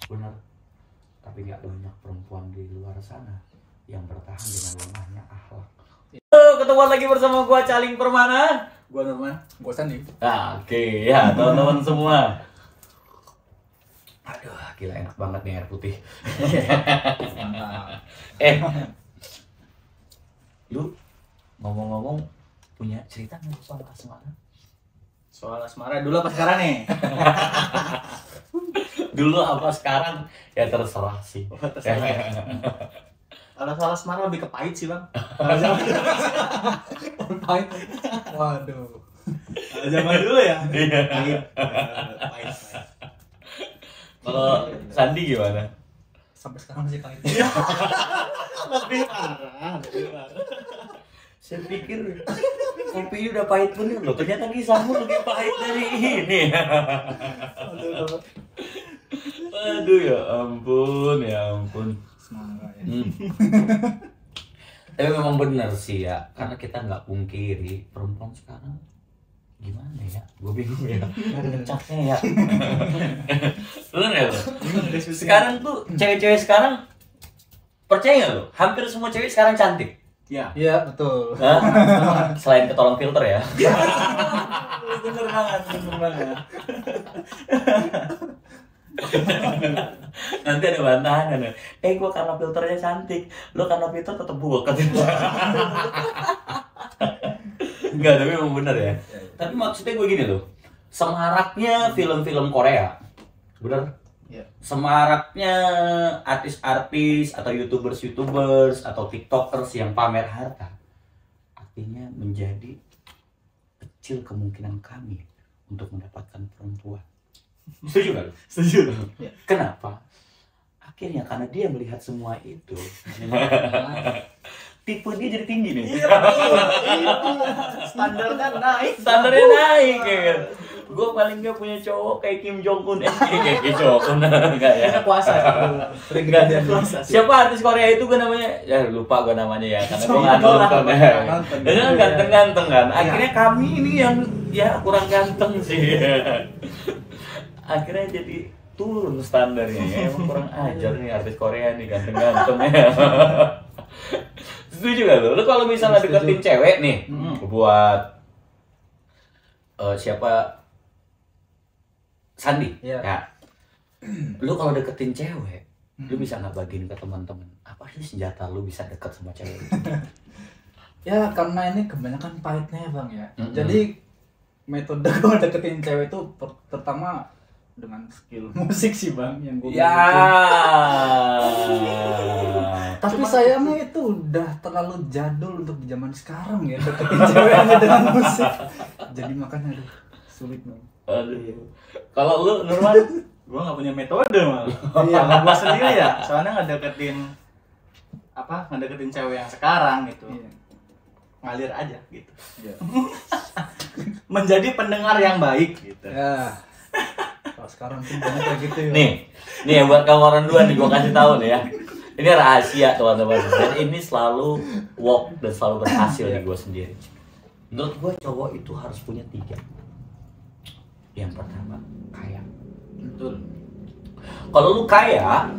Benar. Tapi nggak banyak perempuan di luar sana yang bertahan dengan lemahnya akhlak. Ketemu lagi bersama gua Caling Permana, Gua Norman, gua Sandi. Oke ya teman-teman semua. Aduh, gila enak banget nih air putih. Lu ngomong-ngomong punya cerita nggak soal asmara? Soal asmara dulu apa sekarang nih? Dulu apa sekarang? Ya terserah sih. Kalau soal asmara lebih ke pahit sih bang. Pahit. Waduh. Kalau zaman dulu ya. Iya. Pahit. Kalau Sandi gimana? Sampai sekarang masih pahit. Lebih parah. Saya pikir kopi udah pahit bener loh, ternyata kisahmu lebih pahit dari ini. Aduh ya ampun, ya ampun. Asmara ya. Tapi memang benar sih ya, karena kita nggak pungkiri perempuan sekarang gimana ya, gue bingung ya, ngecaknya ya. Bener ya lo? Sekarang tuh cewek-cewek sekarang percaya nggak lo? Hampir semua cewek sekarang cantik. Ya. Iya betul. Hah? Selain ketolong filter ya. Bener banget, bener banget. Nanti ada bantahan kan. Gua karena filternya cantik, lo karena filter tetep buat. Enggak, tapi memang bener ya. Tapi maksudnya gue gini loh. Semaraknya film-film Korea. Bener? Iya. Semaraknya artis-artis atau YouTubers atau TikTokers yang pamer harta. Artinya menjadi kecil kemungkinan kami untuk mendapatkan perempuan. Setuju gak lu? Setuju. Kenapa? Akhirnya karena dia melihat semua itu, tipe dia jadi tinggi nih. Iya, standarnya naik. Standarnya naik ya kan. Gue paling gak punya cowok kayak Kim Jong Un. Kayak Kim Jong Un enggak ya? Kita puasa. Sering Enggak kejadian. Puasa sih. Siapa artis Korea itu gue namanya? Ya lupa gue namanya ya, karena gue nggak Nonton lah. nonton ya. Nonton. Dan kan ganteng-ganteng kan. Akhirnya kami ini yang ya kurang ganteng sih. Akhirnya jadi turun standarnya ya. Emang kurang ajar nih artis Korea nih ganteng-ganteng ya. Setuju gak lo? Lo kalau misalnya deketin cewek nih, buat siapa? Sandi. Iya. Ya. Lu kalau deketin cewek, lu bisa nggak bagiin ke teman-teman? Apa sih senjata lu bisa deket sama cewek? Ya karena ini kebanyakan pahitnya ya bang ya. Mm-mm. Jadi metode gue deketin cewek itu pertama dengan skill musik sih bang yang gue Ya. Tapi sayangnya itu udah terlalu jadul untuk di zaman sekarang ya deketin cewek hanya dengan musik. Jadi makanya aduh sulit bang. Aduh. Kalau lu Nurman, Gua nggak punya metode malah. Iya. Kalau gua sendiri ya, soalnya ngedeketin cewek yang sekarang gitu. Iya. Ngalir aja gitu. Iya. Menjadi pendengar yang baik gitu. Ya. Kalau sekarang tuh banyak kayak gitu ya. nih ya buat kamu orang dua nih gua kasih tahu nih ya. Ini rahasia teman-teman. Dan ini selalu work dan selalu berhasil di gua sendiri. Menurut gua cowok itu harus punya 3. Yang pertama, kaya. Betul. Kalau lu kaya,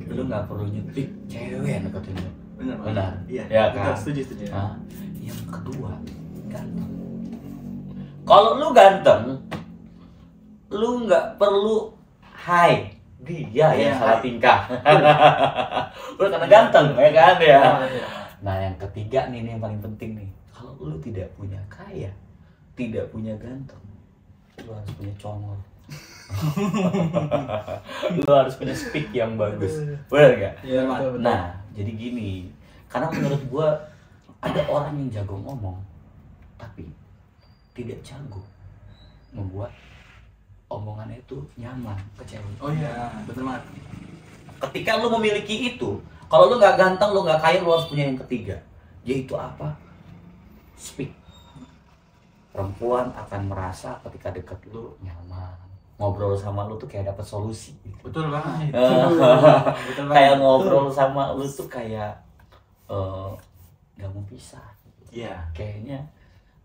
lu nggak perlu nyetik cewek yang deketin lu. Benar. Bang? Benar. Iya. Ya Betul, kan? setuju. Nah, yang kedua, ganteng. Kalau lu ganteng, lu nggak perlu hai dia yang Iya, salah hai. tingkah. Lu karena ganteng, ya kan ya. Iya. Nah, yang ketiga nih yang paling penting nih. Kalau lu tidak punya kaya, tidak punya ganteng, lu harus punya congol. Lu harus punya speak yang bagus. Benar nggak? Iya betul betul. Nah, jadi gini. Karena menurut gua ada orang yang jago ngomong tapi tidak jago membuat omongannya itu nyaman ke cewek. Oh iya, betul banget. Ketika lu memiliki itu, kalau lu nggak ganteng, lu nggak kaya, lu harus punya yang ketiga, yaitu apa? Speak. Perempuan akan merasa ketika deket lu nyaman, ngobrol sama lu tuh kayak dapet solusi. Betul banget. Betul Kayak ngobrol sama lu tuh kayak nggak mau pisah. Iya. Kayaknya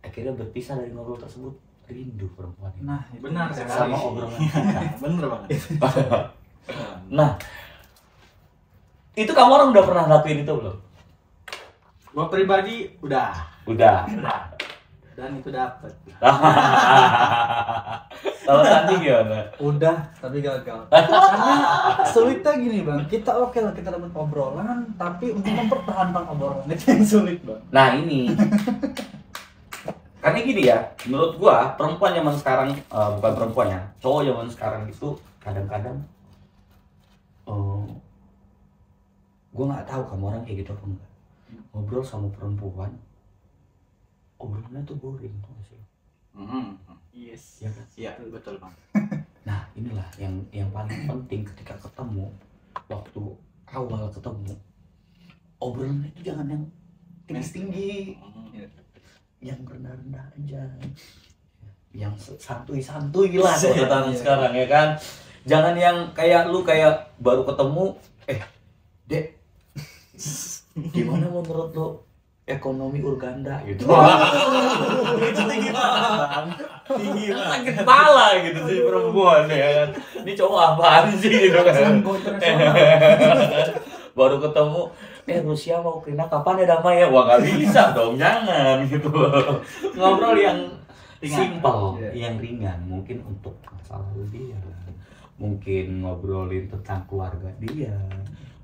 akhirnya berpisah dari ngobrol tersebut rindu perempuan ini. Nah, Benar itu. sekali. Sama obrolan kita. Bener banget. Nah, itu kamu orang udah pernah lakuin itu belum? Gua pribadi udah. Udah. Dan itu dapet. Kalau Sandi gimana? Udah, tapi gagal. Karena sulitnya gini bang, kita oke lah kita dapat obrolan, tapi untuk mempertahankan obrolan itu yang sulit bang. Nah ini, karena gini ya, menurut gua perempuan zaman sekarang, bukan perempuan ya, cowok zaman sekarang itu kadang-kadang, gua nggak tahu kamu orang kayak gitu apa enggak. Ngobrol sama perempuan, obrolannya tuh boring, tau gak sih? Yes. Ya kan? Iya, betul bang. Nah inilah yang paling penting ketika ketemu, waktu awal ketemu, obrolannya itu jangan yang tinggi-tinggi, yang rendah-rendah aja, yang santuy-santuy lah kalau kata sekarang ya kan. Jangan yang kayak lu kayak baru ketemu, Dek, gimana menurut lo ekonomi Urganda gitu? Itu tinggi banget. Tinggi banget. Sakit kepala gitu sih perempuan ya kan. Ini cowok apaan sih gitu kan? Baru ketemu, Rusia mau Ukraina kapan ya damai ya? Wah nggak bisa dong, jangan gitu. Ngobrol yang simpel, yang ringan, mungkin untuk masa lalu dia, mungkin ngobrolin tentang keluarga dia,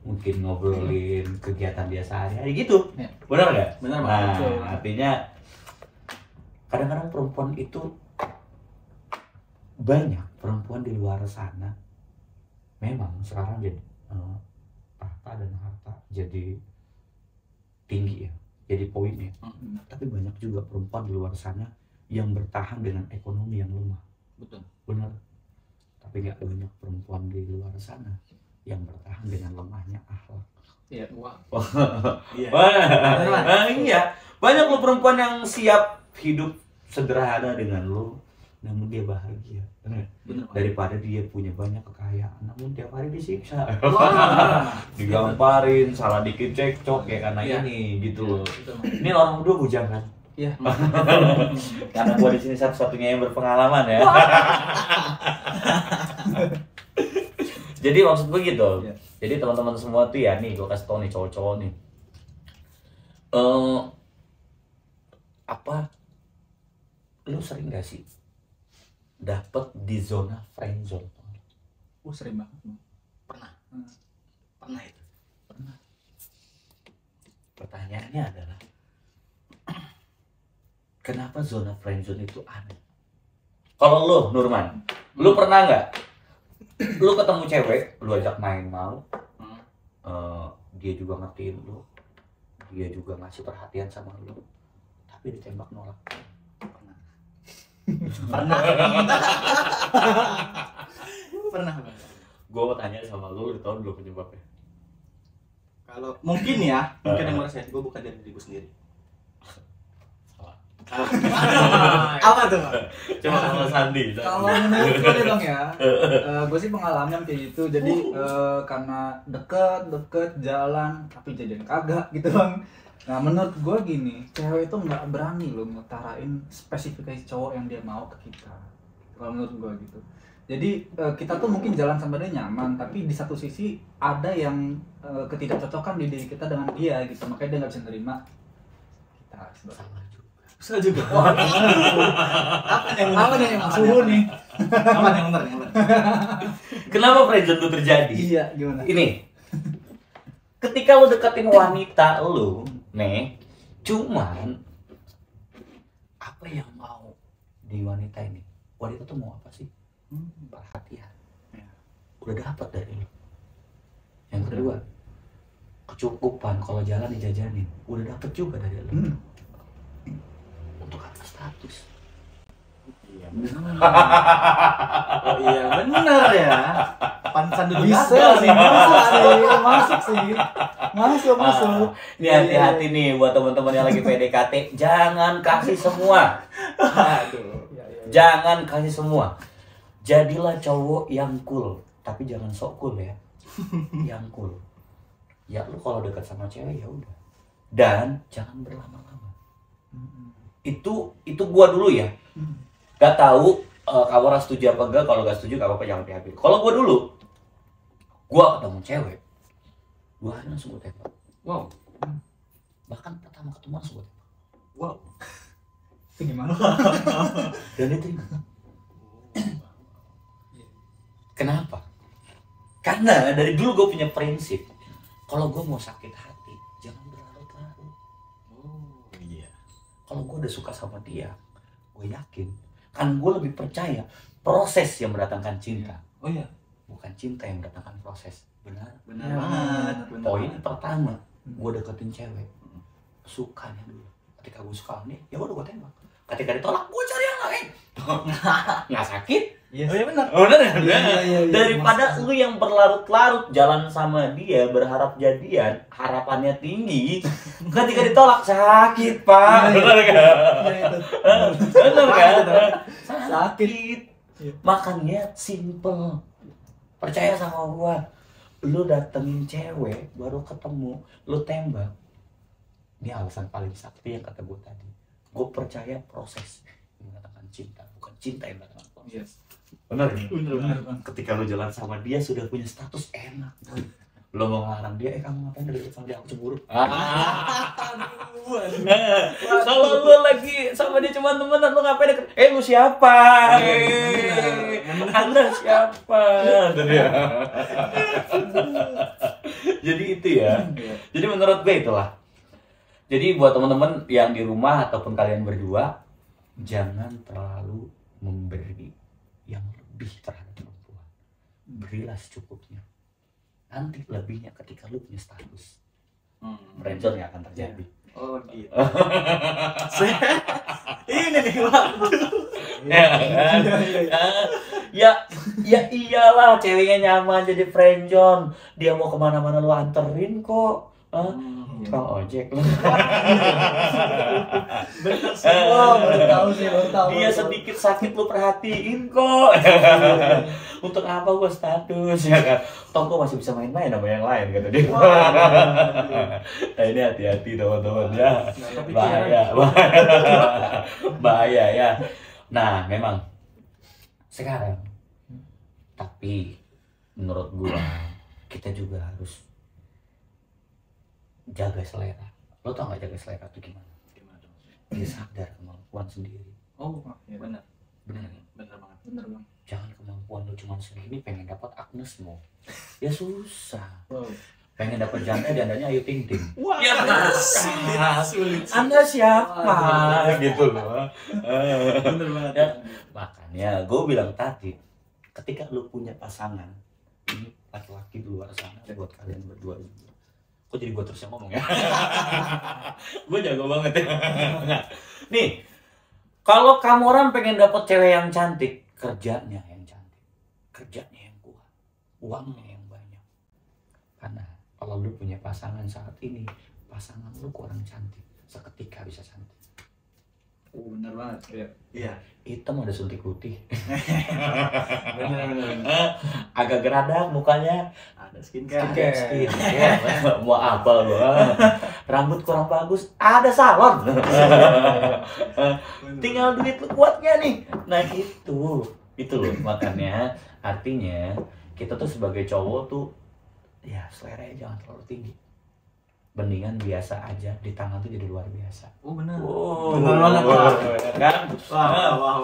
mungkin ngobrolin kegiatan dia sehari-hari gitu. Benar nggak? Benar Nah, banget. artinya kadang-kadang perempuan itu banyak perempuan di luar sana memang sekarang jadi tahta dan harta jadi tinggi ya, jadi poinnya. Tapi banyak juga perempuan di luar sana yang bertahan dengan ekonomi yang lemah. Betul. Benar. Tapi nggak banyak perempuan di luar sana yang bertahan dengan lemahnya akhlak. Iya, wah. Iya. Iya. Banyak lo perempuan yang siap hidup sederhana dengan lo, namun dia bahagia. Benar. Bener. Daripada dia punya banyak kekayaan, namun tiap hari disiksa. Wah. Digamparin, salah dikit cekcok ya karena Iya. ini gitu loh. Betul. Ini orang berdua bujang kan? Iya. Karena gua di sini satu-satunya yang berpengalaman ya. Jadi maksud gue gitu. Iya. Jadi teman-teman semua tuh ya nih, gue kasih tau nih cowok-cowok nih. Apa? Lu sering gak sih dapet di zona friendzone? Sering banget bang. Pernah. Pernah itu. Pernah. Pertanyaannya adalah, kenapa zona friendzone itu aneh? Kalau lu, Nurman, lu pernah nggak? Lu ketemu cewek, lu ajak main mau, dia juga ngertiin lu, dia juga ngasih perhatian sama lu, tapi ditembak nolak. Pernah bang. Gue mau tanya sama lu tau belum penyebabnya? Kalau mungkin ya, mungkin yang merasa gue bukan dari diriku sendiri. Apa tuh bang? Coba sama Sandi. Kalau menurut gue nih bang ya, gue sih pengalaman kayak gitu. Jadi karena deket jalan, tapi jadian kagak gitu bang. Nah menurut gue gini, cewek itu nggak berani loh ngutarain spesifikasi cowok yang dia mau ke kita. Kalau menurut gue gitu. Jadi kita tuh mungkin jalan sama dia nyaman, tapi di satu sisi ada yang ketidakcocokan di diri kita dengan dia gitu. Makanya dia nggak bisa nerima kita. Sama juga. Bisa juga. Apa nih yang suhu nih? Aman yang benar, yang benar. Kenapa friendzone itu terjadi? Iya gimana? Ini, ketika lu deketin wanita lu, nih, cuman apa yang mau di wanita ini? Wanita tuh mau apa sih? Perhatian. Udah dapat dari lu. Yang kedua, kecukupan kalau jalan dijajanin, udah dapat juga dari lu. Untuk apa status? Iya. Oh iya benar ya. Pantesan dulu Bisa sih, masuk sih. Masuk. Ini hati-hati nih buat teman-teman yang lagi PDKT, jangan kasih semua. Aduh. Jangan kasih semua. Jadilah cowok yang cool, tapi jangan sok cool ya. Yang cool. Ya lu kalau dekat sama cewek ya udah. Dan jangan berlama-lama. Itu gua dulu ya. Gak tahu kamu orang setuju apa enggak. Kalau gak setuju gak apa-apa, jangan PHP. Kalau gue dulu, gue ketemu cewek 2 hari langsung gue tembak. Wow. Bahkan pertama ketemu langsung gue tembak. Wow. Itu gimana? Dan itu kenapa? Karena dari dulu gue punya prinsip, kalau gue mau sakit hati jangan berlarut-larut. Oh iya. Kalau gue udah suka sama dia, gue yakin, kan gue lebih percaya proses yang mendatangkan cinta, Oh iya. bukan cinta yang mendatangkan proses. Benar. Benar Ya, banget. Benar Poin banget. pertama, gue deketin cewek, sukanya dulu. Ketika gue suka sama dia, ya udah gue tembak. Ketika ditolak, gue cari yang lain. Nggak sakit. Yes. Oh iya benar. Bener ya? Iya. Daripada lu yang berlarut-larut jalan sama dia, berharap jadian, harapannya tinggi, ketika ditolak sakit, Pak. Iya, iya. Bener kan? Iya, itu. Bener kan? Sakit. Sakit. Iya. Makanya simple. Percaya sama gua. Lu datengin cewek, baru ketemu, lu tembak. Ini alasan paling sakti yang kata gua tadi. Gua percaya proses yang mengatakan cinta, bukan cinta yang mengatakan proses. Yes. Bener. Benar, Bang. Ketika lu jalan sama dia sudah punya status enak, lo mau ngelarang dia, kamu ngapain deket sama dia, aku cemburu. Kalau lu lagi sama dia cuma temenan, lu ngapain deket? Lu siapa? Anda siapa? Jadi itu ya. Jadi menurut gue itulah. Jadi buat teman-teman yang di rumah ataupun kalian berdua, jangan terlalu memberi yang lebih terhadap perempuan. Berilah secukupnya. Nanti lebihnya ketika lu punya status, brandon yang akan terjadi. Oh gitu. Ini nih waktu. Ya iyalah, ceweknya nyaman jadi friendzone. Dia mau kemana-mana lu anterin kok. Tukang ojek lu. Bener sih. Baru tahu sih, baru tahu. Dia sedikit sakit lu perhatiin kok. Untuk apa gua status ya kan? Toh gua masih bisa main-main sama yang lain kata dia. Nah, ini hati-hati teman-teman ya. Bahaya, bahaya ya. Nah, memang sekarang, tapi menurut gua kita juga harus jaga selera. Lo tau gak jaga selera itu gimana? Gimana tuh? Dia sadar kemampuan sendiri. Oh benar. Bener. Benar banget. Bener, Bang. Jangan kemampuan lo cuma segini pengen dapat Agnesmo. Ya susah. Wow. Pengen dapat jandanya Ayu Ting Ting. Wah, Ya sulit. Anda siapa? Gitu loh. Bener banget. Ya, makanya gue bilang tadi, ketika lu punya pasangan, ini laki-laki di luar sana buat kalian berdua. Kok jadi gue terus yang ngomong ya? Gue jago banget ya. Nih, kalau kamu orang pengen dapet cewek yang cantik, kerjanya yang cantik, kerjanya yang kuat, uangnya yang banyak. Karena kalau lu punya pasangan saat ini, pasangan lu kurang cantik, seketika bisa cantik. Oh, bener banget. Iya. Hitam ada suntik putih. Bener. Agak geradak mukanya. Ada skincare. Skin. Mau apa lu? Rambut kurang bagus, ada salon. Tinggal duit lu kuatnya nih. Nah itu loh makanya artinya kita tuh sebagai cowok tuh ya seleranya jangan terlalu tinggi. Mendingan biasa aja, di tangan tuh jadi luar biasa. Oh benar. Oh, Bener banget. kan? Wah.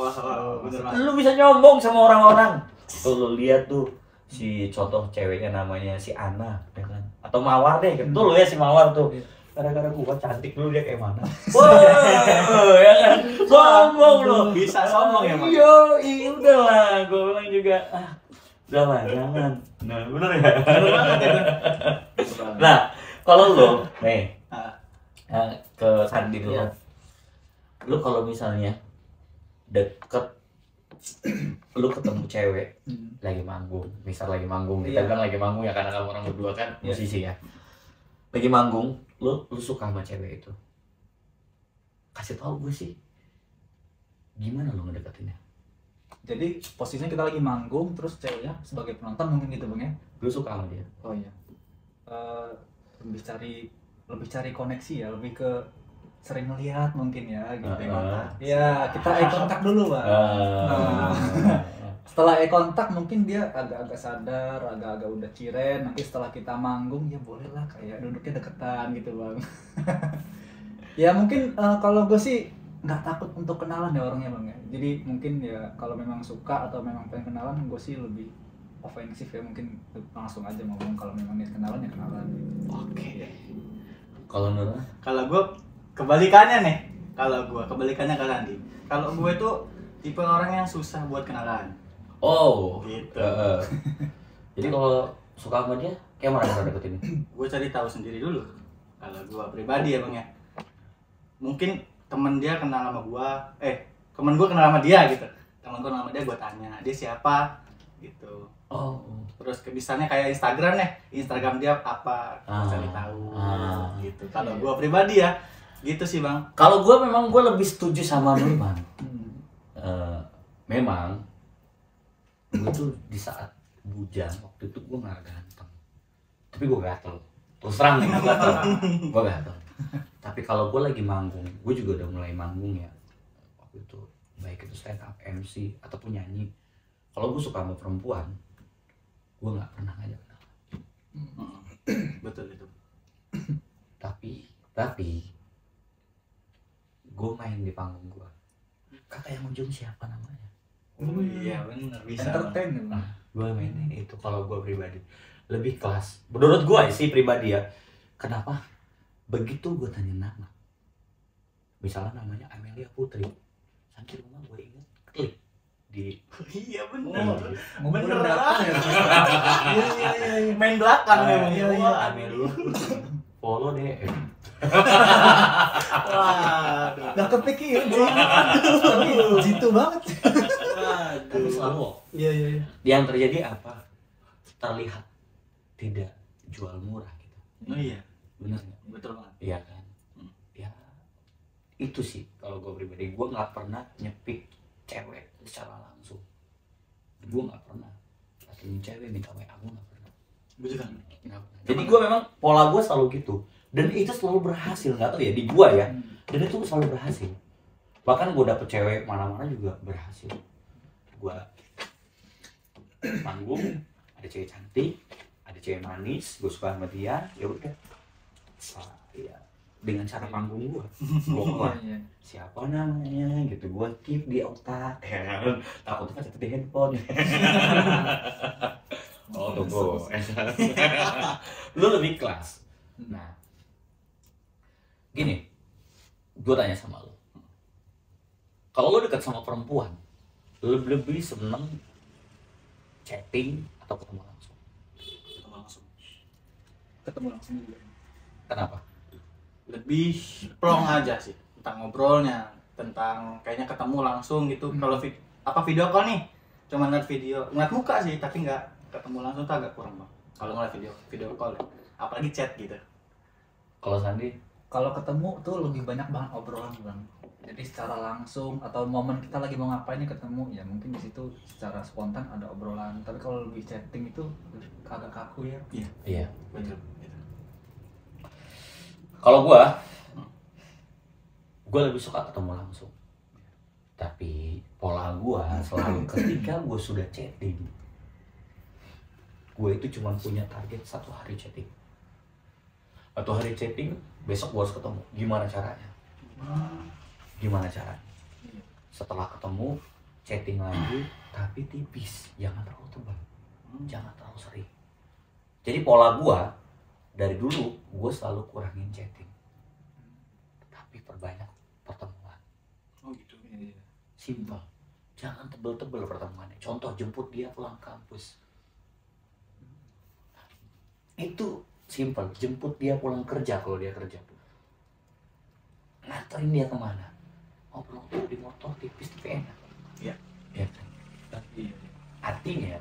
Bener banget. Lu bisa nyombong sama orang-orang. Tuh lu lihat tuh si contoh ceweknya namanya si Ana, ya kan? Atau Mawar deh, tuh lu ya si Mawar tuh. Gara-gara gua cantik dulu dia kayak mana? Wah, ya kan? Sombong lu. Bisa sombong ya, Mas? Iya udahlah, gua bilang juga udahlah jangan. Nah, bener ya? Bener banget itu. Nah, kalau lo nih Ah. ke Sandi dulu. Iya. Lu kalau misalnya deket lu ketemu cewek lagi manggung, misal lagi manggung, kita Iya. bilang lagi manggung ya karena kamu orang berdua kan Iya. musisi ya. Lagi manggung, lu suka sama cewek itu. Kasih tau gue sih. Gimana lu ngedeketinnya? Jadi posisinya kita lagi manggung, terus ceweknya sebagai penonton mungkin gitu, Bang ya. Lu suka sama dia? Oh iya. Lebih cari koneksi ya, lebih ke sering ngeliat mungkin ya gitu. Heeh. Ya kita eye contact dulu Bang. Setelah eye contact mungkin dia agak-agak sadar, agak-agak udah ciren. Nanti setelah kita manggung ya bolehlah kayak duduknya deketan gitu Bang. Ya mungkin kalau gue sih nggak takut untuk kenalan ya orangnya Bang ya. Jadi mungkin ya kalau memang suka atau memang pengen kenalan, gue sih lebih ofensif ya, mungkin langsung aja ngomong kalau memang niat kenalan ya kenalan gitu. Oke. Kalau Nurul? Kalau gue kebalikannya nih. Kalau gue kebalikannya ke Randi. Kalau gue tuh tipe orang yang susah buat kenalan. Oh, Gitu. Jadi kalau suka sama dia, kayak mana cara deketin? Gue cari tahu sendiri dulu. Kalau gue pribadi ya Bang ya. Mungkin temen dia kenal sama gue, temen gue kenal sama dia gitu. Temen gue kenal sama dia, gue tanya dia siapa gitu. Oh, Terus misalnya kayak Instagram nih, Instagram dia apa, Ah. cari tahu gitu. Kalau Iya. gue pribadi ya, gitu sih Bang. kalau gue memang gue lebih setuju sama Nurman. Memang gue tuh di saat bujang waktu itu gue nggak ganteng, tapi gue gatel. Terus terang nih, gue gatel. Tapi kalau gue lagi manggung, gue juga udah mulai manggung ya. Waktu itu baik itu stand up, MC ataupun nyanyi. Kalau gue suka sama perempuan, gue nggak pernah ngajak kenalan. Betul itu. Tapi gue main di panggung gue. Kata yang ujung siapa namanya? Oh iya benar bisa. Bang. Entertain ya Bang. Gue mainin itu kalau gue pribadi lebih kelas. Menurut gue sih pribadi ya. Kenapa? Begitu gue tanya nama, misalnya namanya Amelia Putri, sampai rumah gue inget klik di Iya benar. Bener Bener. ya. Iya. Main belakang memang. iya, iya. Wah, Amelia Putri. Follow DM. Waduh. Gak kepikiran sih. Tapi jitu banget. Tapi selalu Iya. yang terjadi apa? Terlihat tidak jual murah gitu. Oh iya, Bener nggak? betul banget. Iya kan? Ya itu sih kalau gue pribadi, gue nggak pernah nyepik cewek secara langsung. Gue nggak pernah datengin cewek minta WA, gue nggak pernah. Gue juga. Nggak pernah. Jadi gue memang pola gue selalu gitu, dan itu selalu berhasil. Nggak tahu ya di gue ya, dan itu selalu berhasil. Bahkan gue dapet cewek mana-mana juga berhasil. Gue manggung, ada cewek cantik, ada cewek manis, gue suka sama dia, ya udah. Ya dengan cara panggung gue keluar Iya. siapa namanya gitu, gue keep di otak ya kan, takutnya catat di handphone. Oh tunggu. Lu lebih kelas. Nah gini, gue tanya sama lu, kalau lu dekat sama perempuan, lu lebih seneng chatting atau ketemu langsung? Ketemu langsung juga. Kenapa? Lebih plong aja sih tentang ngobrolnya, tentang kayaknya ketemu langsung gitu. Kalau video call nih, cuma ngeliat muka sih, tapi nggak ketemu langsung tuh agak kurang Bang. Kalau ngeliat video call, apalagi chat gitu. Kalau Sandi? Kalau ketemu tuh lebih banyak banget obrolan Bang. Jadi secara langsung atau momen kita lagi mau ngapain nih ketemu, ya mungkin di situ secara spontan ada obrolan. Tapi kalau lebih chatting itu agak kaku ya. Iya. Betul. Kalau gue lebih suka ketemu langsung. Tapi pola gue selalu ketika gue sudah chatting, gue itu cuma punya target 1 hari chatting. 1 hari chatting, besok gue harus ketemu. Gimana caranya? Setelah ketemu, chatting lagi, tapi tipis, jangan terlalu tebal, jangan terlalu sering. Jadi pola gue dari dulu, gue selalu kurangin chatting, tapi perbanyak pertemuan. Oh gitu. Simpel, jangan tebel-tebel pertemuannya. Contoh, jemput dia pulang kampus, itu simpel. Jemput dia pulang kerja kalau dia kerja, nganterin dia kemana, ngobrol tuh di motor tipis tapi enak. Iya. Ya kan? Artinya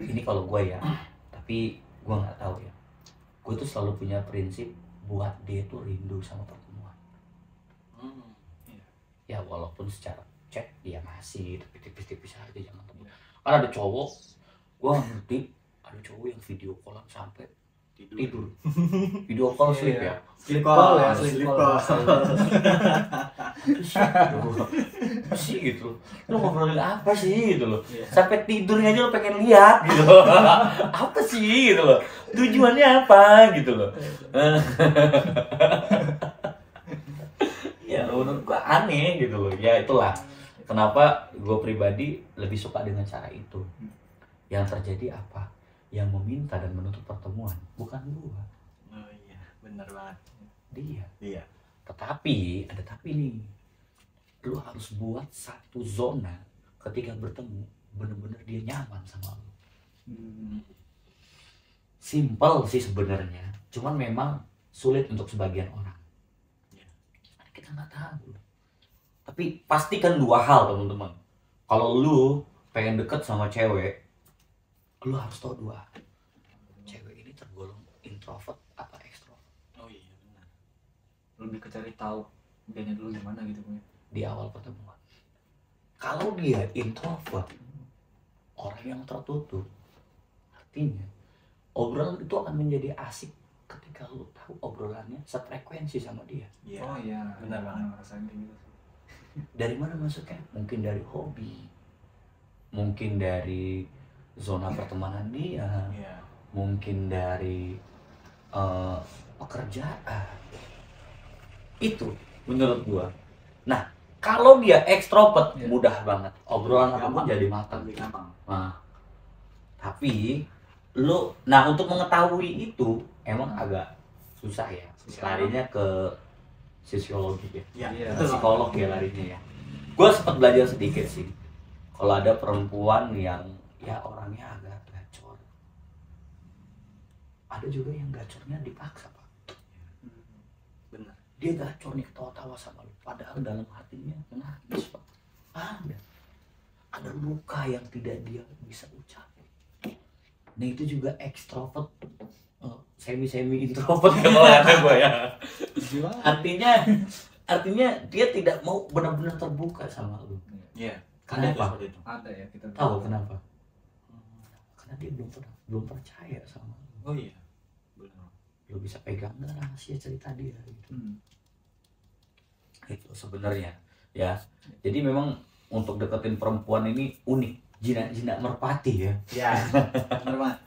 ini kalau gue ya, tapi gue nggak tahu ya, gue tuh selalu punya prinsip buat dia tuh rindu sama pertemuan. Ya walaupun secara chat dia masih, tapi tipis-tipis aja, jangan tebel. Karena ada cowok, gue ngerti, ada cowok yang video callan sampai tidur. Video call sleep ya. Sleep call ya, sleep sleep call. call. Sih gitu. Lu ngobrolin apa sih gitu loh. Iya. Sampai tidurnya aja lo pengen lihat gitu. Apa sih gitu loh. Tujuannya apa gitu loh. Ya menurut gua aneh gitu loh. Ya itulah kenapa gua pribadi lebih suka dengan cara itu. Yang terjadi apa? Yang meminta dan menutup pertemuan bukan gua, Oh iya, benar banget. dia. Iya. Tetapi ada tapi nih, lu harus buat satu zona ketika bertemu bener-bener dia nyaman sama lu. Simple sih sebenarnya, cuman memang sulit untuk sebagian orang. Iya. Kita nggak tahu. Tapi pastikan dua hal teman-teman. Kalau lu pengen deket sama cewek, lu harus tahu dua. Cewek ini tergolong introvert apa ekstrovert. Oh iya, benar. Lebih ke cari tahu dianya dulu gimana gitu Bang. Di awal pertemuan. Kalau dia introvert, orang yang tertutup, artinya obrolan itu akan menjadi asik ketika lu tahu obrolannya sefrekuensi sama dia. Iya. Oh iya, benar banget. Ngerasain kayak gitu. Dari mana masuknya? Mungkin dari hobi, mungkin dari zona pertemanan dia, Iya. mungkin dari pekerjaan. Itu menurut gua. Nah, kalau dia ekstrovert Iya. mudah banget obrolan apapun Gampang. jadi matang. Lebih gampang. Nah, tapi untuk mengetahui itu emang agak susah ya. Larinya ke sosiologi ya. Iya, Iya. betul. Psikolog ya larinya ya. Gua sempat belajar sedikit sih. Kalau ada perempuan yang ya orangnya agak gacor, ada juga yang gacornya dipaksa Pak. Benar. Dia gacor nih ketawa-tawa sama lu, padahal dalam hatinya nangis Pak. Ada luka yang tidak dia bisa ucapin. Nah itu juga ekstrovert, semi introvert kalau kata gue ya. Artinya dia tidak mau benar-benar terbuka sama lu. Iya. Kenapa? Seperti itu. Ada ya kita Tahu kenapa? Karena dia belum percaya sama lu. Oh iya. Benar. Lu bisa pegang nggak rahasia cerita dia gitu. Itu sebenarnya ya. Jadi memang untuk deketin perempuan ini unik, jinak merpati ya. Iya. Benar banget.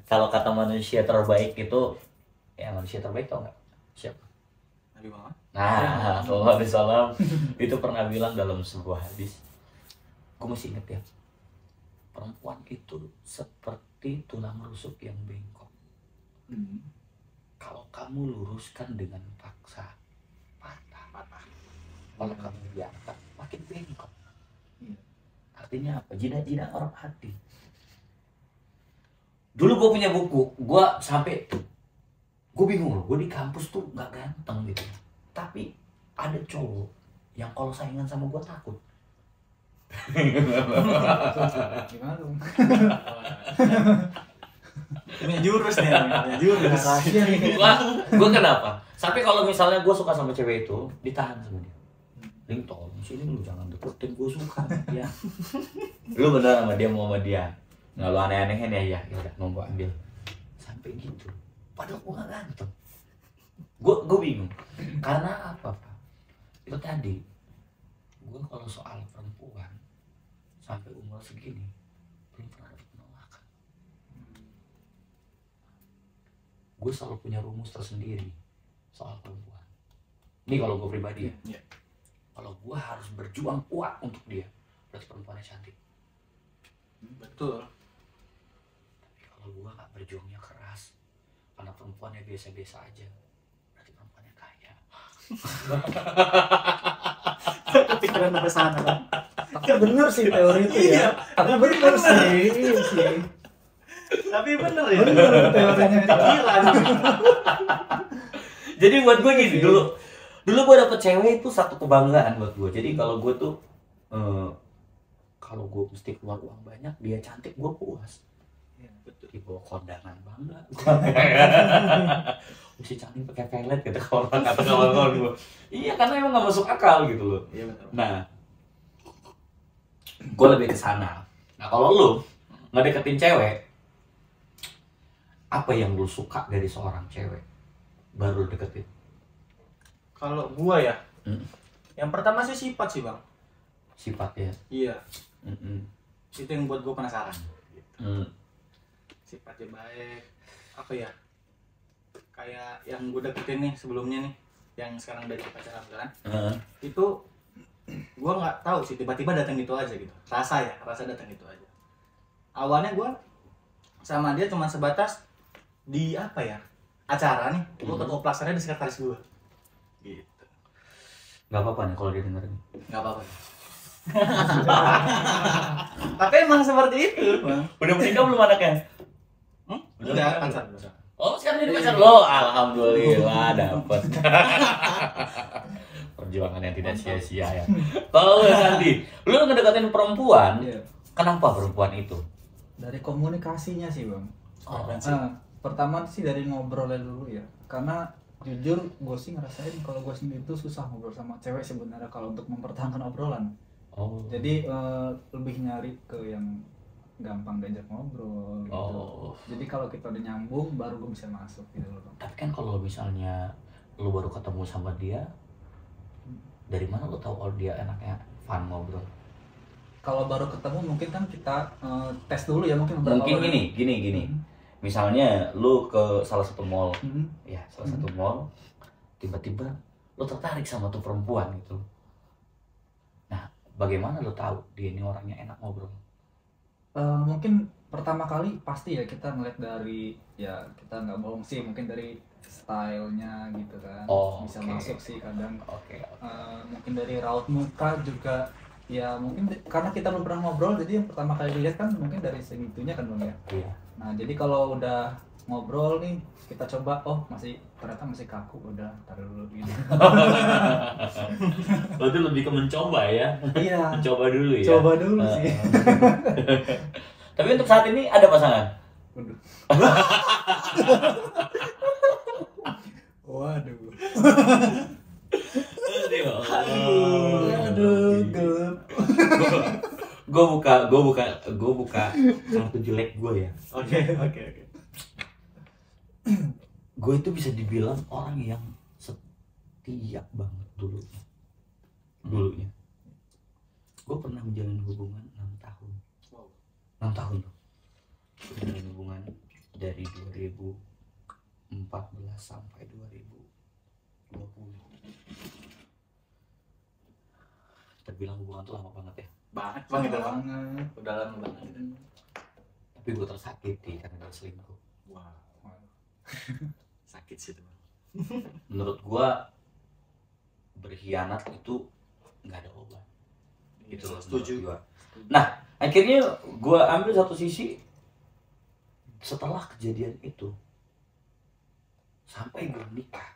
Kalau kata manusia terbaik itu ya manusia terbaik tau nggak siapa? Nabi Muhammad. Nah, Sallallahu Alaihi Wasallam itu pernah bilang dalam sebuah hadis, gue masih inget ya, perempuan itu seperti tulang rusuk yang bengkok. Kalau kamu luruskan dengan paksa, patah. Kalau kamu diangkat, makin bengkok. Artinya apa? Jinak-jinak orang hati. Dulu gue punya buku, gue bingung loh, gue di kampus tuh nggak ganteng gitu. Tapi ada cowok yang kalau saingan sama gue takut. Gimana dong? Punya jurus nih, punya jurus. Rahasia nih. Gue kenapa? Sampai kalau misalnya gue suka sama cewek itu, ditahan sama dia. Ling tolong sini lu jangan deketin, gue suka sama dia. Lu bener sama dia, mau sama dia. Nggak lu aneh-anehin ya udah mau gue ambil. Sampai gitu. Padahal gue gak ganteng. Gue bingung. Karena apa Pak? Itu tadi. Gue kalau soal perempuan sampai umur segini belum pernah dapat penolakan. Gue selalu punya rumus tersendiri soal perempuan. Ini kalau gue pribadi ya. Iya. Kalau gue harus berjuang kuat untuk dia, berarti perempuannya cantik. Betul. Tapi kalau gue gak berjuangnya keras, karena perempuannya biasa-biasa aja, berarti perempuannya kaya. Kepikiran sampai sana kan. Tapi bener sih teori itu ya. Tapi bener sih. Tapi bener ya. Bener teorinya itu. Pikiran. Jadi buat gue gini, dulu gue dapet cewek itu satu kebanggaan buat gue. Jadi kalau gue tuh, kalau gue mesti keluar uang banyak, dia cantik, gue puas. Betul. Dibawa kondangan bangga. Mesti cantik pakai pelet gitu kalau orang kata kawan-kawan gue. Iya karena emang gak masuk akal gitu loh. Iya betul. Nah, gue lebih ke sana. Nah kalau lu ngedeketin cewek, apa yang lu suka dari seorang cewek baru lu deketin? Kalau gua ya, Hmm. yang pertama sih sifat sih bang. Sifat ya. Iya, Mm-mm. itu yang buat gua penasaran. Hmm. Sifatnya baik, apa ya? Kayak yang gua deketin nih sebelumnya nih, yang sekarang udah jadi pacaran kan? Heeh. Itu gua nggak tahu sih, tiba-tiba datang gitu aja gitu. Rasa datang gitu aja. Awalnya gua sama dia cuma sebatas di apa ya? Acara nih, gua ketemu pelaksananya di sekretaris gua. Gitu. Gak apa-apa nih kalau dia dengerin. Nggak apa-apa. Tapi emang seperti itu, bang. Udah menikah belum anaknya? Udah pacar. Oh sekarang jadi pacar lo, alhamdulillah dapet. Perjuangan yang tidak sia-sia ya. Kalau lu Sandi, lu ngedeketin perempuan, Iya. kenapa perempuan itu? Dari komunikasinya sih bang. Oh, Pertama sih dari ngobrolnya dulu ya, karena jujur gue sih ngerasain kalau gue sendiri tuh susah ngobrol sama cewek sebenarnya kalau untuk mempertahankan obrolan. oh. Jadi lebih nyari ke yang gampang diajak ngobrol gitu. Oh. Jadi kalau kita udah nyambung baru gue bisa masuk gitu loh bang. Tapi kan kalau misalnya lu baru ketemu sama dia, dari mana lu tahu kalau dia enaknya fun ngobrol? Kalau baru ketemu mungkin kan kita tes dulu ya mungkin beberapa Mungkin orang. gini. Misalnya lu ke salah satu mall, Hmm. ya salah satu mall, tiba-tiba lu tertarik sama tuh perempuan gitu. Nah, bagaimana lu tahu dia ini orangnya enak ngobrol? Mungkin pertama kali pasti ya kita ngeliat dari, ya kita nggak bohong sih, mungkin dari stylenya gitu kan. Oh, bisa oke. masuk sih kadang. Oke. Mungkin dari raut muka juga, ya mungkin karena kita belum pernah ngobrol, jadi yang pertama kali dilihat kan mungkin dari segitunya kan bang ya. Iya. Nah jadi kalau udah ngobrol nih kita coba, oh ternyata masih kaku, udah taruh dulu gitu. Berarti lebih ke mencoba ya. Iya, Mencoba dulu ya. coba dulu sih. Tapi untuk saat ini ada pasangan? Waduh. Waduh. Aduh, gelap. Gue buka kartu jelek gue ya. Oke. Gue itu bisa dibilang orang yang setia banget dulunya. Gue pernah menjalin hubungan 6 tahun. Wow. 6 tahun loh. Menjalin hubungan dari 2014 sampai 2020. Terbilang hubungan tuh lama banget ya. Banget bang itu bang. Banget. Udah lama banget. Tapi gue tersakiti karena dia selingkuh. Wow. Sakit sih itu bang. Menurut gue berkhianat itu nggak ada obat. Gitu loh. Setuju. menurut gua. Nah, akhirnya gue ambil satu sisi setelah kejadian itu sampai gue nikah,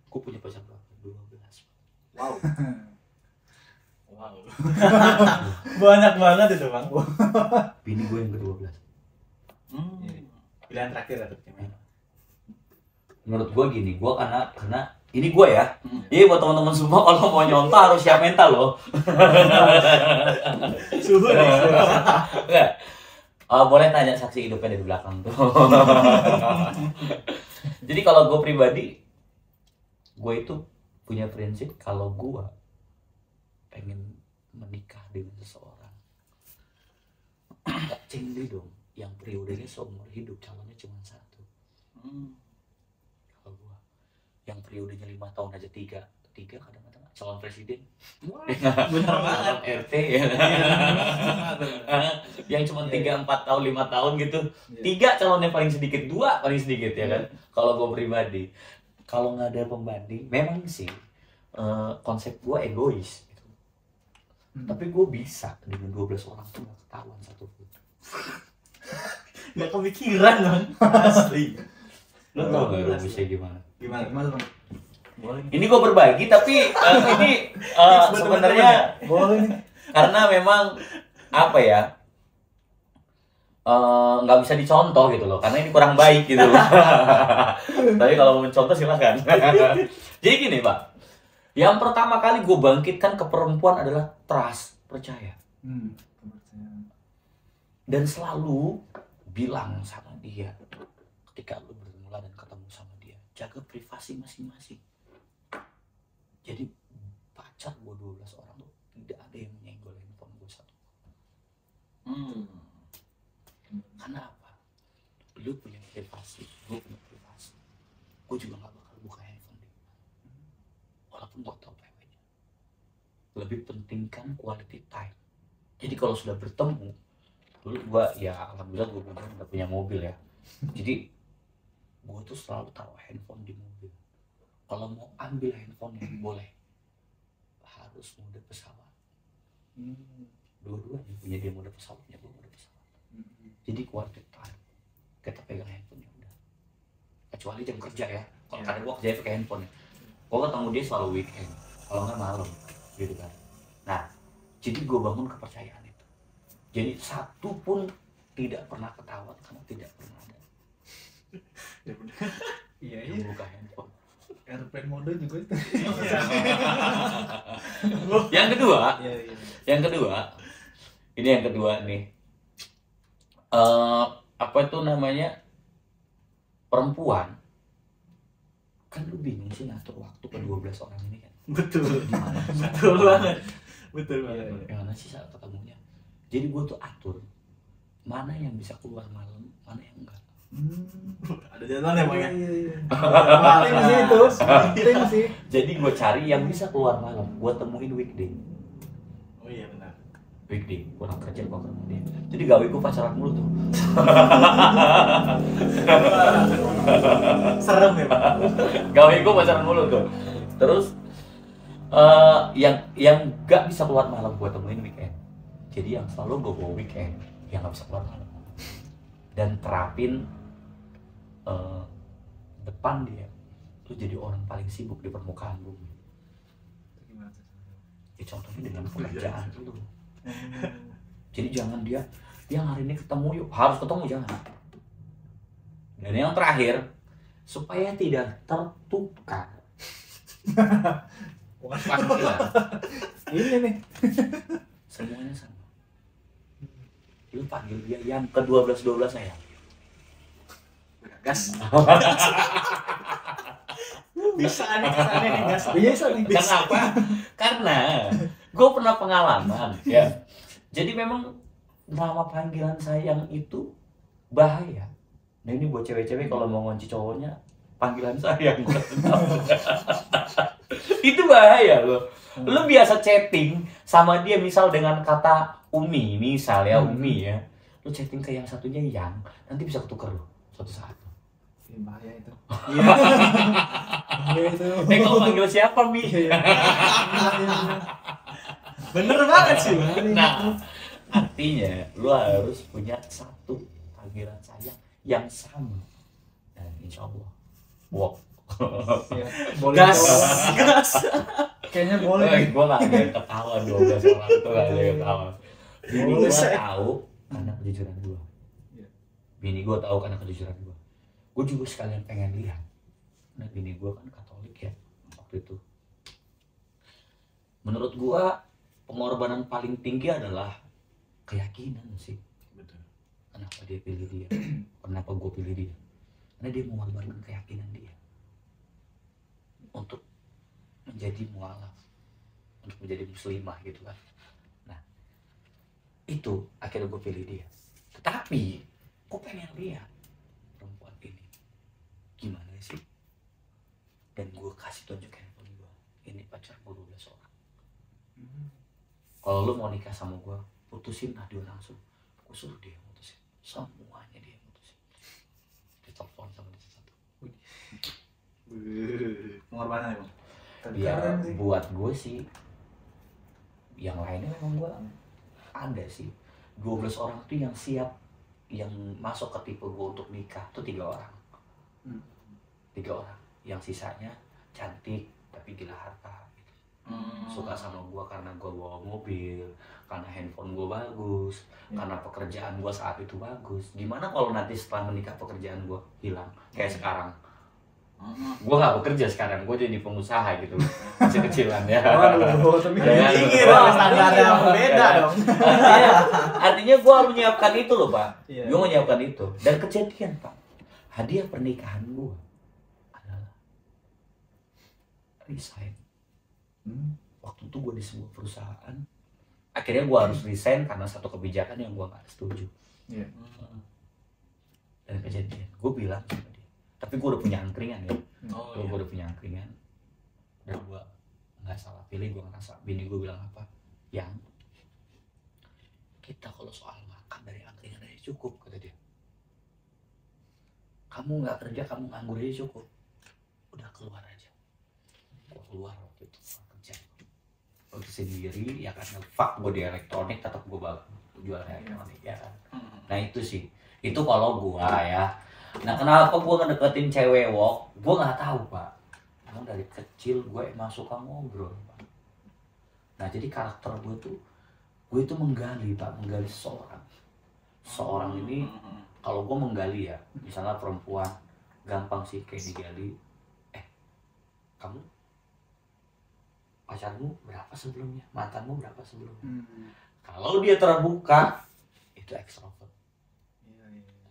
gue punya pacar berapa? 12. Wow. Wow. Banyak banget itu bang. Bini gue yang ke-12. Pilihan terakhir atau gimana? Menurut gue gini, gue karena ini gue ya. Jadi buat teman-teman semua kalau mau nyontoh harus siap mental loh. Suhu nih. Enggak. Boleh tanya saksi hidupnya dari belakang tuh. Jadi kalau gue pribadi, gue itu punya prinsip kalau gue pengen menikah dengan seseorang, nggak cengli dong. Yang periodenya seumur hidup, calonnya cuma satu. Kalau gue, yang periodenya 5 tahun aja tiga kadang-kadang calon presiden. Bener banget. RT ya. Yang cuma 3, 4 tahun, 5 tahun gitu. 3 calonnya paling sedikit, 2 paling sedikit ya kan. Kalau gue pribadi, kalau nggak ada pembanding, memang sih konsep gue egois gitu. Tapi gue bisa dengan 12 orang tuh nggak ketahuan satu pun. Nggak kepikiran bang. Asli. Lo tau gak gue bisa gimana? Gimana? Bang? Boleh. Ini gue berbagi tapi ini sebenarnya Boleh nih. karena memang apa ya, nggak bisa dicontoh gitu loh, karena ini kurang baik gitu loh. Tapi kalau mau mencontoh silahkan. Jadi gini Pak, yang pertama kali gue bangkitkan ke perempuan adalah trust, percaya. Dan selalu bilang sama dia, ketika lu bermula dan ketemu sama dia, jaga privasi masing-masing. Jadi pacar gue 12 orang tuh tidak ada yang menyenggol handphone gue satu. Karena apa? Lu punya privasi, gue punya privasi. Gue juga gak bakal buka handphone dia. Walaupun gue tau PW-nya. Lebih pentingkan quality time. Jadi kalau sudah bertemu, dulu gue ya alhamdulillah gue udah punya mobil ya. Jadi gue tuh selalu taruh handphone di mobil. Kalau mau ambil handphonenya boleh, harus mode pesawat. Dua-duanya punya dia mode pesawat, punya gue mode pesawat. Jadi quality time, kita pegang handphonenya udah. Kecuali jam kerja ya. Kalau kadang gue kerja pakai handphone ya. Gue ketemu dia selalu weekend, kalau nggak malam, gitu kan. Nah, jadi gue bangun kepercayaan itu. Jadi satu pun tidak pernah ketahuan karena tidak pernah ada. Iya Yang buka handphone. Airplane mode juga itu. Yang kedua, Iya. ini yang kedua nih. Apa itu namanya? Perempuan. Kan lu bingung sih ngatur waktu ke 12 orang ini kan. Betul. Gimana? Betul banget. Betul banget. Gimana sih saat ketemunya? Jadi gue tuh atur mana yang bisa keluar malam, mana yang enggak. Ada jadwalnya Bang ya. Iya. Penting sih itu. Penting sih. Jadi gue cari yang bisa keluar malam, gue temuin weekday. Oh iya benar. Weekday, kurang kerja gue ketemu dia. Jadi gawe gue pacaran mulu tuh. Serem ya Bang. Gawe gue pacaran mulu tuh. Terus yang gak bisa keluar malam gue temuin weekend. Jadi yang selalu gue bawa weekend, yang gak bisa keluar malam. Dan terapin depan dia, lu jadi orang paling sibuk di permukaan bumi. Ya, contohnya dengan pekerjaan lu. Jadi jangan dia hari ini ketemu yuk, harus ketemu jangan. Dan yang terakhir, supaya tidak tertukar. Panggilan. Ini nih. Semuanya sama. Lu panggil dia yang ke-12 saya. Gas. Bisa nih gas. Bisa nih. Kenapa? Karena gue pernah pengalaman ya. Jadi memang nama panggilan sayang itu bahaya. Nah ini buat cewek-cewek kalau mau ngunci cowoknya panggilan sayang. Itu bahaya loh. Lu biasa chatting sama dia misal dengan kata Umi, misal ya Umi ya. Lu chatting ke yang satunya yang nanti bisa ketuker lo suatu saat. Ini bahaya itu. Iya. Bahaya itu. Kalau manggil siapa Mi? Bener banget sih. Nah, artinya lu harus punya satu panggilan sayang yang sama. Dan insya Allah, wow. Iya. Boleh Gas. coba. Gas. Kayaknya boleh. Gue gak ada yang ketawa 12 orang itu gak ada yang ketawa. Bini gue tahu karena kejujuran gue. Iya. Bini gue tahu karena kejujuran gue. Gue juga sekalian pengen lihat. Nah bini gue kan Katolik ya waktu itu. Menurut gue pengorbanan paling tinggi adalah keyakinan sih. Betul. Kenapa dia pilih dia? Kenapa gue pilih dia? Karena dia mengorbankan keyakinan dia untuk menjadi mualaf, untuk menjadi muslimah gitu kan. Nah itu akhirnya gue pilih dia. Tetapi gue pengen lihat perempuan ini gimana sih. Dan gue kasih tunjuk handphone gue. Ini pacar gue 12 orang. Kalau lu mau nikah sama gue, putusin lah dia langsung. Gue suruh dia putusin. Semuanya dia putusin. Ditelepon sama dia satu. Pengorbanan ya Bang. Ya Keren sih. buat gue sih, yang lainnya memang gue ada sih. 12 orang tuh yang siap, yang masuk ke tipe gue untuk nikah tuh 3 orang. 3 orang. Yang sisanya cantik tapi gila harta. Suka sama gue karena gue bawa mobil, karena handphone gue bagus, karena pekerjaan gue saat itu bagus. Gimana kalau nanti setelah menikah pekerjaan gue hilang kayak sekarang? Gue gak bekerja sekarang, gue jadi pengusaha gitu, masih kecilan ya. Waduh, tapi Ya, Tinggi dong, standarnya beda dong. artinya gue harus menyiapkan itu loh Pak. Iya. Gue menyiapkan itu dan kejadian Pak. hadiah pernikahan gue adalah resign. Waktu itu gue di sebuah perusahaan, akhirnya gue harus resign karena satu kebijakan yang gue nggak setuju. Dan kejadian, gue bilang sama dia, tapi gue udah punya angkringan ya. Gue udah punya angkringan, dan gue nggak salah pilih. Gue ngerasa bini gue bilang apa, yang kita kalau soal makan dari angkringan aja cukup, kata dia. Kamu nggak kerja, kamu nganggur aja cukup, udah keluar aja. Gue keluar waktu itu, gua kerja untuk sendiri ya, karena fuck gue di elektronik, tetap gue jual elektronik ya kan. Nah itu sih, itu kalau gue ya. Nah kenapa gue ngedeketin cewek wok, gue nggak tahu pak. Emang dari kecil gue emang suka ngobrol pak. Nah jadi karakter gue itu menggali pak, menggali seorang ini. Kalau gue menggali ya, misalnya perempuan gampang sih kayak digali, kamu pacarmu berapa sebelumnya, mantanmu berapa sebelumnya. Kalau dia terbuka itu ekstrovert.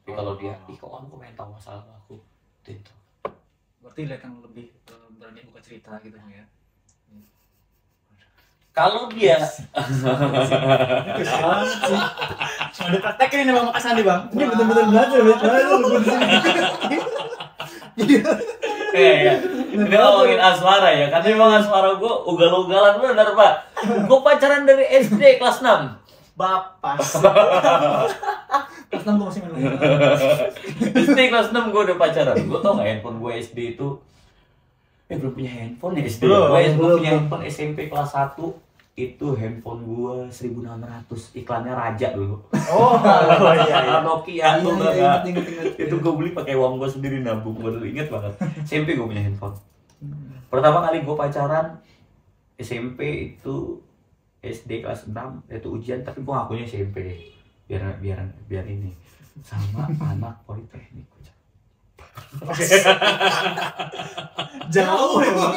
Tapi kalau dia, kok kamu pengen tahu masalah aku, itu introvert. Berarti lihat yang lebih berani buka cerita gitu ya. Kalau dia cuma dipraktekin nih Bang Mas Andi Bang. Ini betul-betul belajar ya. Ini ngomongin asmara ya, karena emang asmara gue ugal-ugalan bener pak. Gue pacaran dari SD kelas 6. Bapak. Kelas 6 gue masih main. SD kelas 6 gue udah pacaran. Gue tau gak handphone gue SD itu belum punya handphone ya SD. Gue punya handphone SMP kelas 1. Itu handphone gua 1600, iklannya Raja dulu. Oh iya. Nokia tuh Ingat. Itu gua beli pakai uang gua sendiri, nabung. Gua dulu inget banget. SMP gua punya handphone. Pertama kali gua pacaran SMP itu SD kelas 6, itu ujian, tapi gua ngakunya SMP. Biar ini sama anak politeknik. Jauh ya Bang.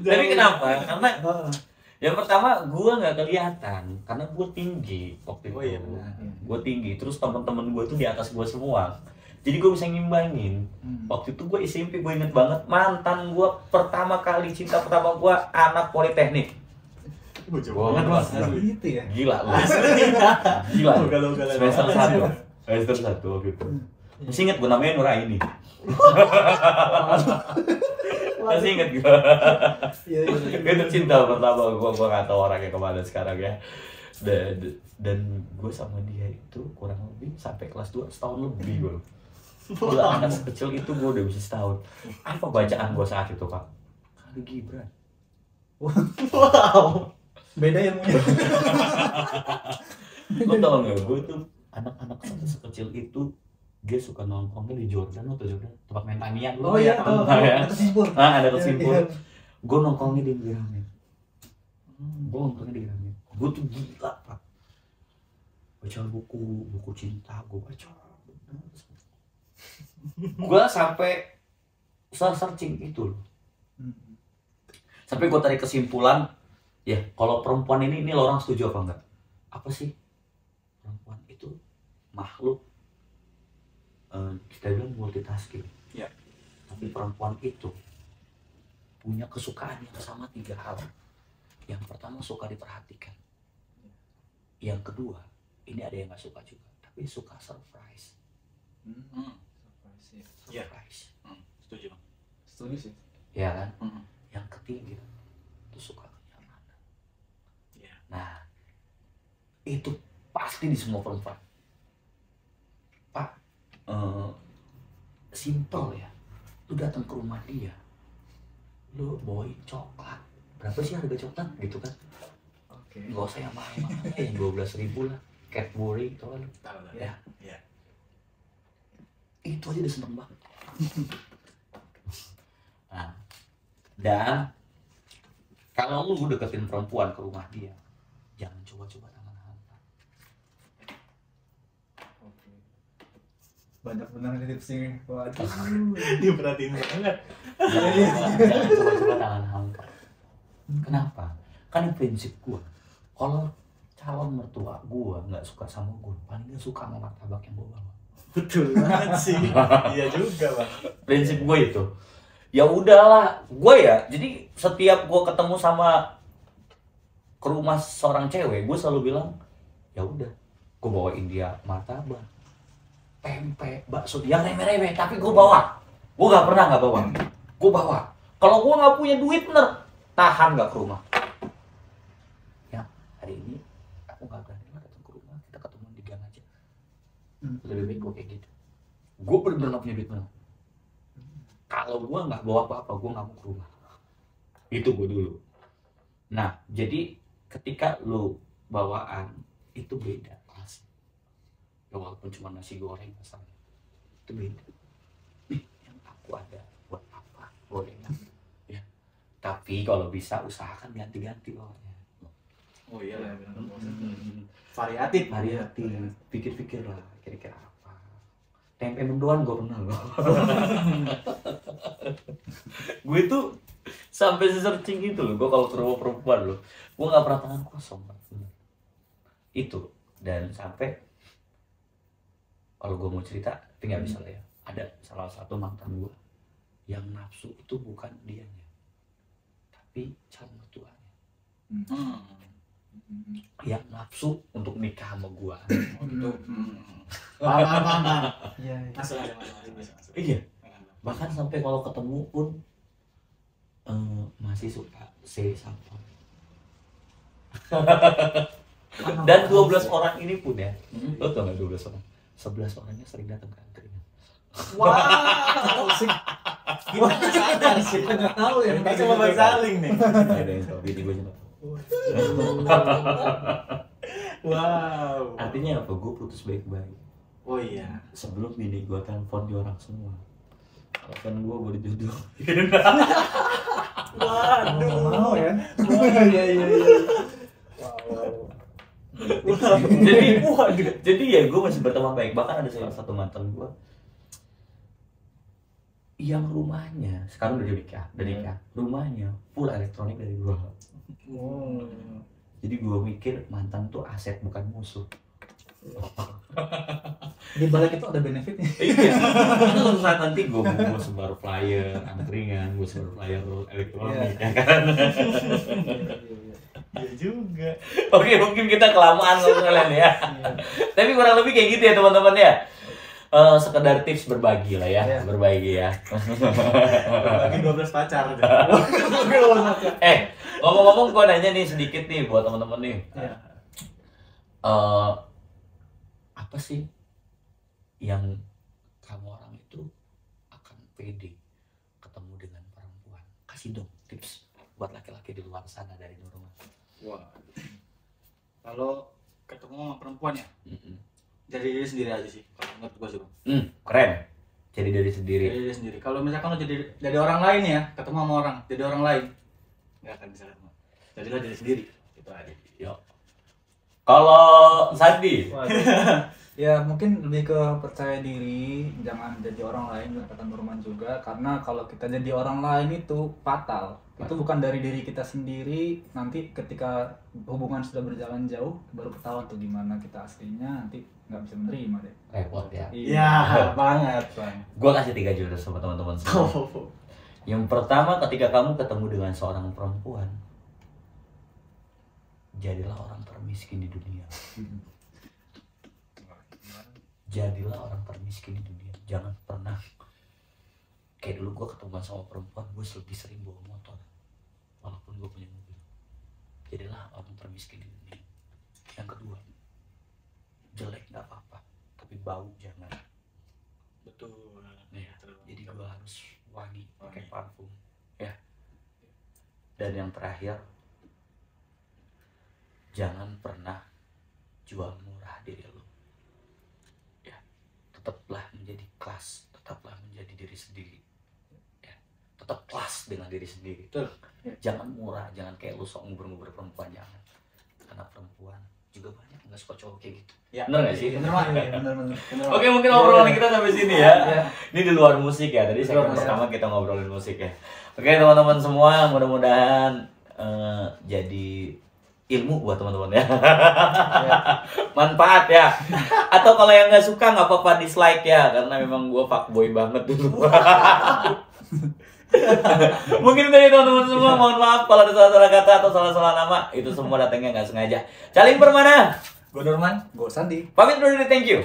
Tapi kenapa? Karena yang pertama gue nggak kelihatan karena gue tinggi waktu itu. Oh iya, Gue tinggi, terus teman-teman gue tuh di atas gue semua. Jadi gue bisa ngimbangin. Waktu itu gue SMP, gue inget banget mantan gue pertama kali, cinta pertama gue anak politeknik. Gue banget Mas. Gitu ya. Gila lu. Gila. Semester 1 waktu itu. Masih inget gue namanya Nuraini. Masih inget gue. Itu cinta pertama gue gak tahu orangnya kemana sekarang ya. Dan gue sama dia itu kurang lebih sampai kelas 2 setahun lebih gue. Gila, anak kecil itu gue udah bisa setahun. Apa bacaan gue saat itu pak? Kali Gibran. Wow. Beda ya mungkin. Lo tau gak, gue tuh anak-anak sekecil itu dia suka nongkrongnya di Jordan atau Jordan, tempat main Tamiya dulu. Oh iya, ada kesimpul. Ada kesimpul. Gue nongkrongnya di Giramin. Gue tuh gila pak. Baca buku cinta, gue baca. Gue sampai searching itu loh. Sampai gue tarik kesimpulan, ya kalau perempuan ini lo orang setuju apa enggak? Apa sih? Perempuan itu makhluk kita bilang multitasking. Ya. Tapi perempuan itu punya kesukaan yang sama 3 hal. Yang pertama suka diperhatikan. Yang kedua, ini ada yang nggak suka juga, tapi suka surprise. Surprise. Setuju Bang. Setuju sih. Ya kan? Yang ketiga itu suka kenyamanan. Ya. Nah, itu pasti di semua perempuan. Pak, simple ya. Lu datang ke rumah dia, lu bawain coklat. Berapa sih harga coklat gitu kan? Oke. Gak usah yang mahal-mahal, yang 12.000 lah. Cadbury itu kan. Tahu lah. Ya. Ya. Itu aja udah seneng banget. Nah, dan kalau lu deketin perempuan ke rumah dia, jangan coba-coba tangan hampa. Oke. Banyak benar nih tips ini. Waduh. Dia perhatiin banget. Jangan coba-coba tangan hampa. Kenapa? Kan prinsip gua, kalau calon mertua gua nggak suka sama gua, paling nggak suka sama martabak yang gua bawa. Betul banget sih. Iya juga, Bang. Prinsip gue itu. Ya udahlah, gue ya. Jadi setiap gue ketemu sama ke rumah seorang cewek, gue selalu bilang, ya udah, gue bawain dia martabak, pempek, bakso, yang remeh-remeh, tapi gue bawa. Gue gak pernah gak bawa. Gue bawa. Kalau gue gak punya duit bener, tahan gak ke rumah. Ya, hari ini aku gak berani lah datang ke rumah, kita ketemu di gang aja. Lebih baik gue kayak gitu. Gue bener-bener gak punya duit bener. Kalau gue nggak bawa apa-apa, gue nggak mau ke rumah. Itu gue dulu. Nah, jadi ketika lu bawaan itu beda pasti. Ya, walaupun cuma nasi goreng misalnya, itu beda. Nih, yang aku ada buat apa? Gorengan. Ya. Tapi kalau bisa usahakan ganti-ganti bawanya. Oh iya lah, variatif. Variatif. Pikir-pikir lah, kira-kira apa. Tempe mendoan gue pernah loh. Gue tuh sampai searching gitu loh. Gue kalau ke rumah perempuan loh, gue nggak pernah tangan kosong. Itu dan sampai kalau gue mau cerita, tapi nggak bisa lah ya. Ada salah satu mantan gue yang nafsu itu bukan dianya, tapi calon mertuanya. Yang nafsu untuk nikah sama gue. Untuk paham. Iya. Masuk. Iya. Bahkan sampai kalau ketemu pun masih suka say something. Dan 12 orang ini pun ya, lo tau gak 12 orang? 11 orangnya sering datang ke angkringan. Wow, sih. Gimana sadar sih? Kita nggak tahu ya. Kita cuma bersaling nih. Ada yang tau, bini gue juga. Wow. Artinya apa? Gue putus baik-baik. Oh iya. Sebelum bini gue telepon di orang semua. Kan gue boleh jodoh. Waduh. Mau ya? Iya. Jadi ya gue masih berteman baik. Bahkan ada salah satu mantan gue yang rumahnya sekarang udah nikah, rumahnya full elektronik dari gue. Jadi gue mikir mantan tuh aset bukan musuh. Di balik itu ada benefitnya. Iya. Karena suatu saat nanti gue sebar flyer angkringan, gue sebar flyer elektronik, ya kan. Iya juga. Oke, mungkin kita kelamaan ngobrolin ya. Tapi kurang lebih kayak gitu ya teman-teman ya. Sekedar tips berbagi lah ya, berbagi ya. Bagi 12 pacar. Ngomong-ngomong gue nanya nih sedikit nih buat teman-teman nih. Apa sih yang kamu orang itu akan pede ketemu dengan perempuan? Kasih dong tips buat laki-laki di luar sana dari Nurman. Wah. Kalau ketemu sama perempuan ya, jadi diri sendiri aja sih. Kalau menurut gue sih, Bang. Keren. Jadi diri sendiri. Jadi diri sendiri. Kalau misalkan lo jadi orang lain ya, ketemu sama orang, jadi orang lain, nggak akan bisa ketemu. Jadilah diri sendiri. Itu aja. Yo. Kalau Sandi, Ya mungkin lebih ke percaya diri, jangan jadi orang lain, kata Nurman juga. Karena kalau kita jadi orang lain itu fatal. Itu bukan dari diri kita sendiri. Nanti ketika hubungan sudah berjalan jauh, baru ketahuan tuh gimana kita aslinya. Nanti nggak bisa menerima deh. repot ya. Iya, banget, Bang. Gue kasih 3 jurus sama teman-teman semua. Yang pertama, ketika kamu ketemu dengan seorang perempuan, jadilah orang termiskin di dunia. Jadilah orang termiskin di dunia. Jangan pernah kayak dulu gue ketemu sama perempuan, gue lebih sering bawa motor walaupun gue punya mobil. Jadilah orang termiskin di dunia. Yang kedua, jelek nggak apa-apa, tapi bau jangan. Betul. Ya, jadi gue harus wangi pakai parfum ya. Dan yang terakhir, jangan pernah jual murah diri lo ya. Tetaplah menjadi kelas, tetaplah menjadi diri sendiri ya. Tetap kelas dengan diri sendiri. Betul. Jangan murah, jangan kayak lu sok ngubur-ngubur perempuan, jangan. Karena perempuan juga banyak nggak suka cowok kayak gitu. Ya. Bener nggak sih? Bener, Bang. Bener. Oke, mungkin obrolan kita sampai sini ya. Ini di luar musik ya. Tadi segmen Luar, pertama kita ngobrolin musik ya. Oke, teman-teman semua, mudah-mudahan jadi ilmu buat teman-teman ya. Manfaat ya. Atau kalau yang nggak suka nggak apa-apa dislike ya, karena memang gue fuckboy banget dulu. Mungkin dari teman-teman semua, mohon maaf kalau ada salah-salah kata atau salah-salah nama, itu semua datangnya nggak sengaja. Caling Permana, Gue Nurman. Gue Sandi. pamit dulu, thank you.